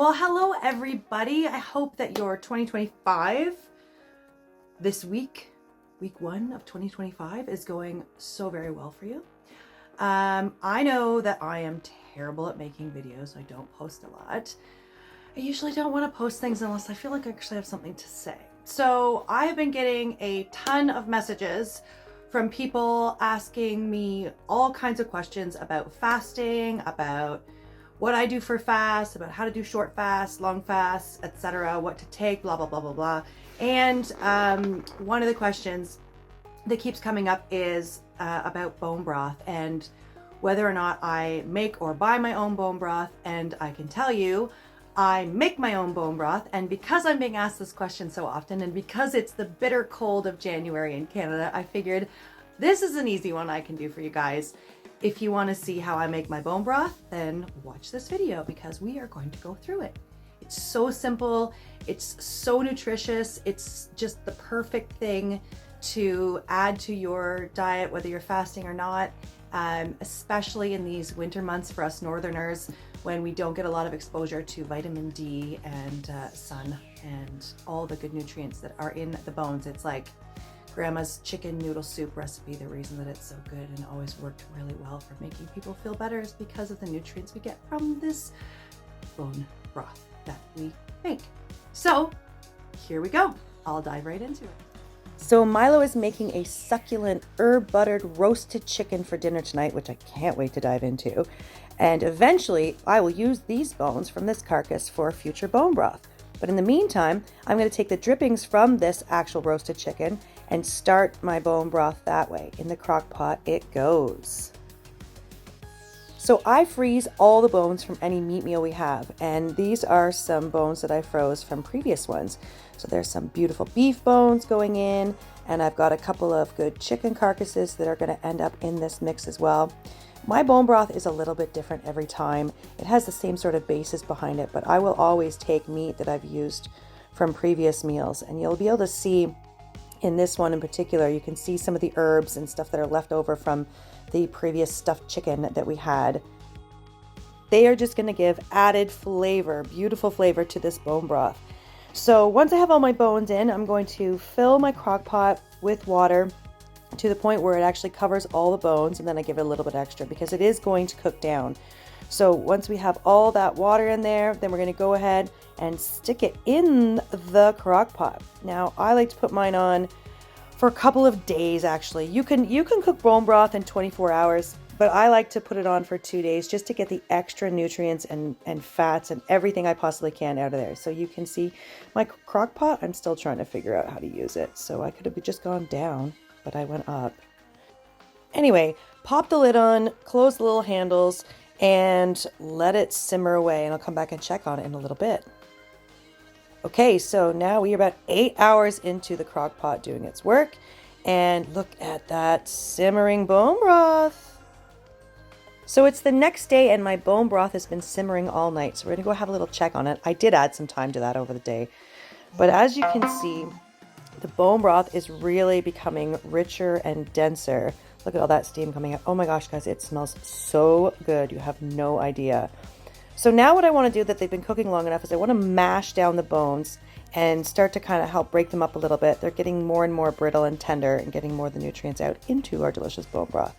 Well, hello everybody. I hope that your 2025, this week 1 of 2025 is going so very well for you. I know that I am terrible at making videos. I don't post a lot. I usually don't want to post things unless I feel like I actually have something to say. So I have been getting a ton of messages from people asking me all kinds of questions about fasting, about what I do for fasts, about how to do short fasts, long fasts, etc., what to take, blah, blah, blah, blah, blah. And one of the questions that keeps coming up is about bone broth and whether or not I make or buy my own bone broth. And I can tell you, I make my own bone broth. And because I'm being asked this question so often, and because it's the bitter cold of January in Canada, I figured this is an easy one I can do for you guys. If you want to see how I make my bone broth, then watch this video because we are going to go through it. It's so simple. It's so nutritious. It's just the perfect thing to add to your diet, whether you're fasting or not, especially in these winter months for us Northerners when we don't get a lot of exposure to vitamin D and sun and all the good nutrients that are in the bones. It's like Grandma's chicken noodle soup recipe. The reason that it's so good and always worked really well for making people feel better is because of the nutrients we get from this bone broth that we make. So here we go. I'll dive right into it. So Milo is making a succulent herb buttered roasted chicken for dinner tonight, which I can't wait to dive into. And eventually I will use these bones from this carcass for future bone broth. But in the meantime, I'm going to take the drippings from this actual roasted chicken and start my bone broth that way. In the crock pot it goes. So I freeze all the bones from any meat meal we have, and these are some bones that I froze from previous ones. So there's some beautiful beef bones going in, and I've got a couple of good chicken carcasses that are going to end up in this mix as well. My bone broth is a little bit different every time. It has the same sort of basis behind it, but I will always take meat that I've used from previous meals, and you'll be able to see in this one in particular, you can see some of the herbs and stuff that are left over from the previous stuffed chicken that we had. They are just going to give added flavor, beautiful flavor to this bone broth. So once I have all my bones in, I'm going to fill my crock pot with water to the point where it actually covers all the bones, and then I give it a little bit extra because it is going to cook down. So once we have all that water in there, then we're going to go ahead and stick it in the crock pot. Now I like to put mine on for a couple of days actually. You can cook bone broth in 24 hours, but I like to put it on for 2 days just to get the extra nutrients and fats and everything I possibly can out of there. So you can see my crock pot, I'm still trying to figure out how to use it. So I could have just gone down, but I went up. Anyway, pop the lid on, close the little handles, and let it simmer away, and I'll come back and check on it in a little bit. Okay, so now we are about 8 hours into the crock pot doing its work, and look at that simmering bone broth. So it's the next day and my bone broth has been simmering all night, so we're gonna go have a little check on it. I did add some time to that over the day, but as you can see, the bone broth is really becoming richer and denser. Look at all that steam coming out. Oh my gosh, guys, it smells so good. You have no idea. So now what I want to do that they've been cooking long enough is I want to mash down the bones and start to kind of help break them up a little bit. They're getting more and more brittle and tender and getting more of the nutrients out into our delicious bone broth.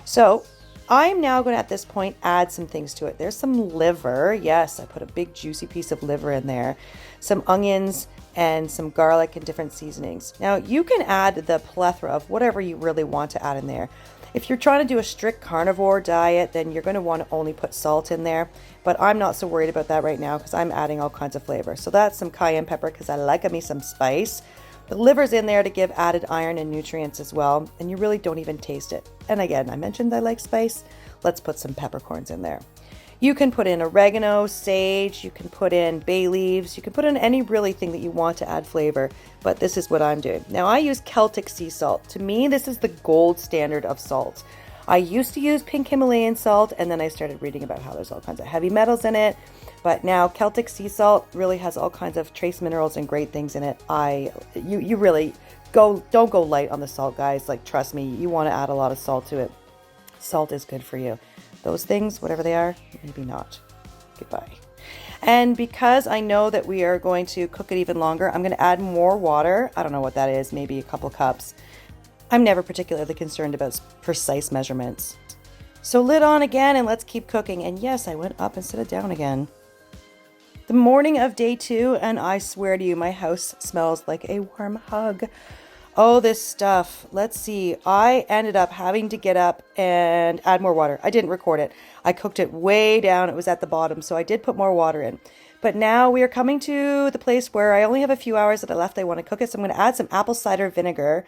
So I'm now going to, at this point, add some things to it. There's some liver. Yes, I put a big juicy piece of liver in there. Some onions and some garlic and different seasonings. Now you can add the plethora of whatever you really want to add in there. If you're trying to do a strict carnivore diet, then you're going to want to only put salt in there, but I'm not so worried about that right now because I'm adding all kinds of flavor. So that's some cayenne pepper because I like me some spice. The liver's in there to give added iron and nutrients as well, and you really don't even taste it. And again, I mentioned I like spice. Let's put some peppercorns in there. You can put in oregano, sage, you can put in bay leaves, you can put in any really thing that you want to add flavor, but this is what I'm doing. Now I use Celtic sea salt. To me, this is the gold standard of salt. I used to use pink Himalayan salt, and then I started reading about how there's all kinds of heavy metals in it, but now Celtic sea salt really has all kinds of trace minerals and great things in it. You really don't go light on the salt, guys. Like, trust me, you want to add a lot of salt to it. Salt is good for you. Those things, whatever they are, maybe not. Goodbye. And because I know that we are going to cook it even longer, I'm going to add more water. I don't know what that is, maybe a couple cups. I'm never particularly concerned about precise measurements. So lid on again and let's keep cooking. And yes, I went up instead of down again. The morning of day 2, and I swear to you, my house smells like a warm hug. Oh, this stuff. Let's see. I ended up having to get up and add more water. I didn't record it. I cooked it way down. It was at the bottom, so I did put more water in. But now we are coming to the place where I only have a few hours that I left. I want to cook it, so I'm going to add some apple cider vinegar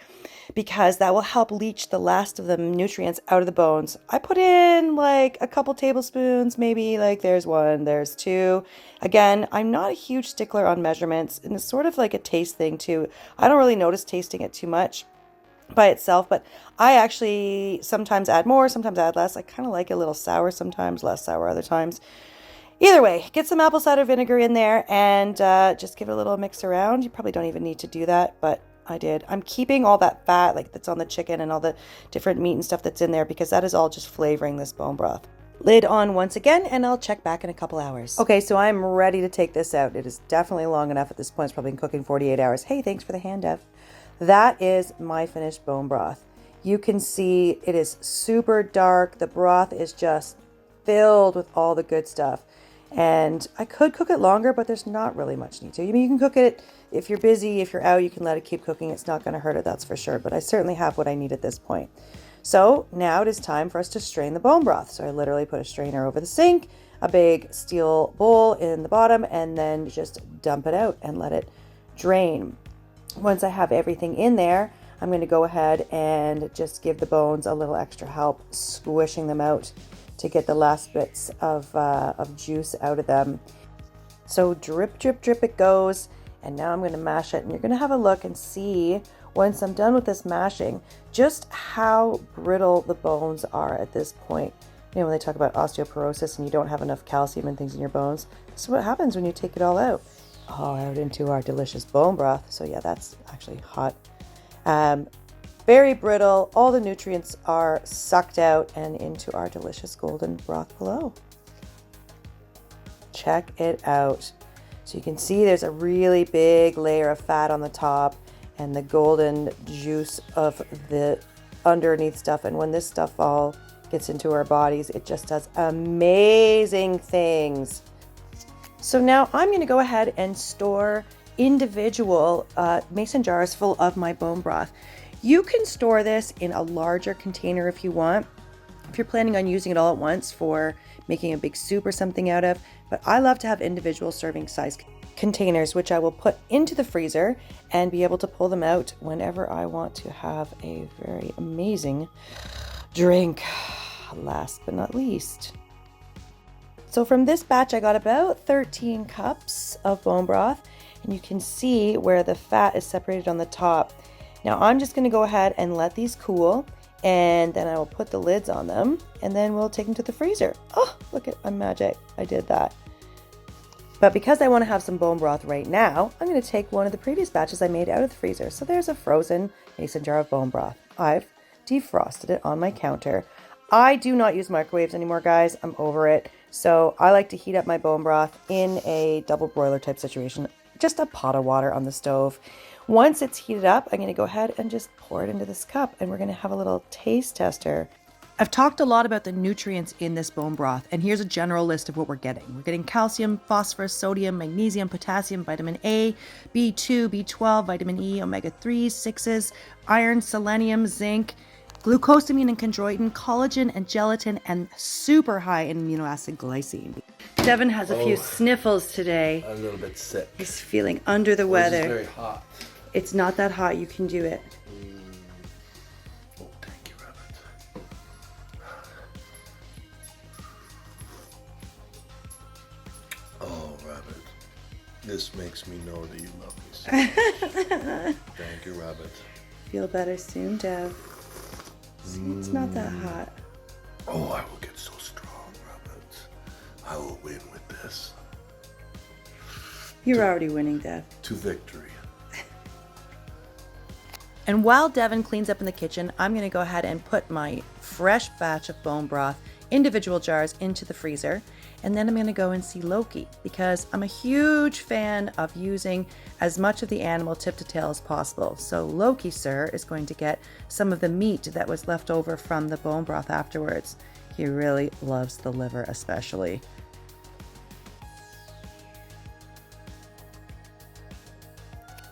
because that will help leach the last of the nutrients out of the bones. I put in like a couple tablespoons, maybe like there's 1, there's 2. Again, I'm not a huge stickler on measurements, and it's sort of like a taste thing too. I don't really notice tasting it too much by itself, but I actually sometimes add more, sometimes add less. I kind of like it a little sour sometimes, less sour other times. Either way, get some apple cider vinegar in there and just give it a little mix around. You probably don't even need to do that, but I did. I'm keeping all that fat like that's on the chicken and all the different meat and stuff that's in there because that is all just flavoring this bone broth. Lid on once again, and I'll check back in a couple hours. Okay, so I'm ready to take this out. It is definitely long enough at this point. It's probably been cooking 48 hours. Hey, thanks for the hand, Dev. That is my finished bone broth. You can see it is super dark. The broth is just filled with all the good stuff. And I could cook it longer, but there's not really much need to. I mean, you can cook it if you're busy, if you're out, you can let it keep cooking. It's not going to hurt it, that's for sure. But I certainly have what I need at this point. So now it is time for us to strain the bone broth. So I literally put a strainer over the sink, a big steel bowl in the bottom, and then just dump it out and let it drain. Once I have everything in there, I'm going to go ahead and just give the bones a little extra help, squishing them out to get the last bits of juice out of them. So drip, drip, drip it goes. And now I'm going to mash it. And you're going to have a look and see, once I'm done with this mashing, just how brittle the bones are at this point. You know, when they talk about osteoporosis and you don't have enough calcium and things in your bones, this is what happens when you take it all out. All out into our delicious bone broth. So yeah, that's actually hot. Very brittle. All the nutrients are sucked out and into our delicious golden broth below. Check it out. So you can see there's a really big layer of fat on the top and the golden juice of the underneath stuff. And when this stuff all gets into our bodies, it just does amazing things. So now I'm going to go ahead and store individual mason jars full of my bone broth. You can store this in a larger container if you want, if you're planning on using it all at once for making a big soup or something out of. But I love to have individual serving size containers, which I will put into the freezer and be able to pull them out whenever I want to have a very amazing drink. Last but not least. So from this batch, I got about 13 cups of bone broth, and you can see where the fat is separated on the top. Now I'm just going to go ahead and let these cool, and then I will put the lids on them, and then we'll take them to the freezer. Oh, look at my magic. I did that. But because I want to have some bone broth right now, I'm going to take one of the previous batches I made out of the freezer. So there's a frozen mason jar of bone broth. I've defrosted it on my counter. I do not use microwaves anymore, guys. I'm over it. So I like to heat up my bone broth in a double broiler type situation. Just a pot of water on the stove. Once it's heated up, I'm going to go ahead and just pour it into this cup, and we're going to have a little taste tester. I've talked a lot about the nutrients in this bone broth, and here's a general list of what we're getting. We're getting calcium, phosphorus, sodium, magnesium, potassium, vitamin A, B2, B12, vitamin E, omega-3s, 6s, iron, selenium, zinc, glucosamine and chondroitin, collagen and gelatin, and super high in amino acid glycine. Devin has a few sniffles today. I'm a little bit sick. He's feeling under the weather. It's very hot. It's not that hot. You can do it. Oh, thank you, Rabbit. Oh, Rabbit. This makes me know that you love me so much. Thank you, Rabbit. Feel better soon, Dev. See, it's not that hot. Oh, I will get so strong, Rabbit. I will win with this. You're already winning, Dev. To victory. And while Devin cleans up in the kitchen, I'm going to go ahead and put my fresh batch of bone broth individual jars into the freezer. And then I'm going to go and see Loki, because I'm a huge fan of using as much of the animal tip to tail as possible. So Loki, sir, is going to get some of the meat that was left over from the bone broth afterwards. He really loves the liver especially.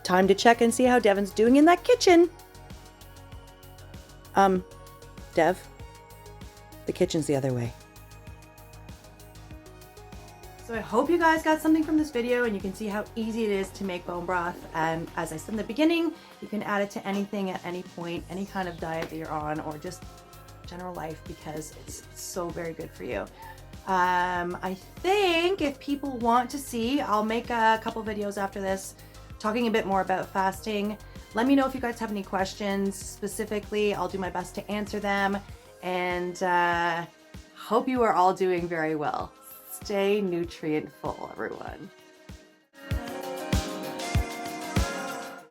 Time to check and see how Devon's doing in that kitchen. Dev, the kitchen's the other way. So I hope you guys got something from this video and you can see how easy it is to make bone broth. And as I said in the beginning, you can add it to anything at any point, any kind of diet that you're on, or just general life, because it's so very good for you. I think if people want to see, I'll make a couple videos after this talking a bit more about fasting. Let me know if you guys have any questions specifically. I'll do my best to answer them, and hope you are all doing very well. Stay nutrient full, everyone.